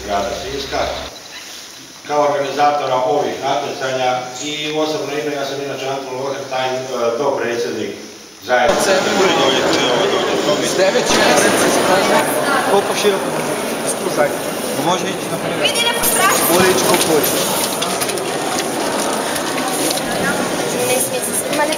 grada Siska, kao organizatora ovih natjecanja i u osobno ime, ja sam inače Anton Loher, taj dopredsjednik zajednice. Sljedeće je koliko široko slušaj, može ići na primjer. Može ići koliko hoće. Ne smije se snimati.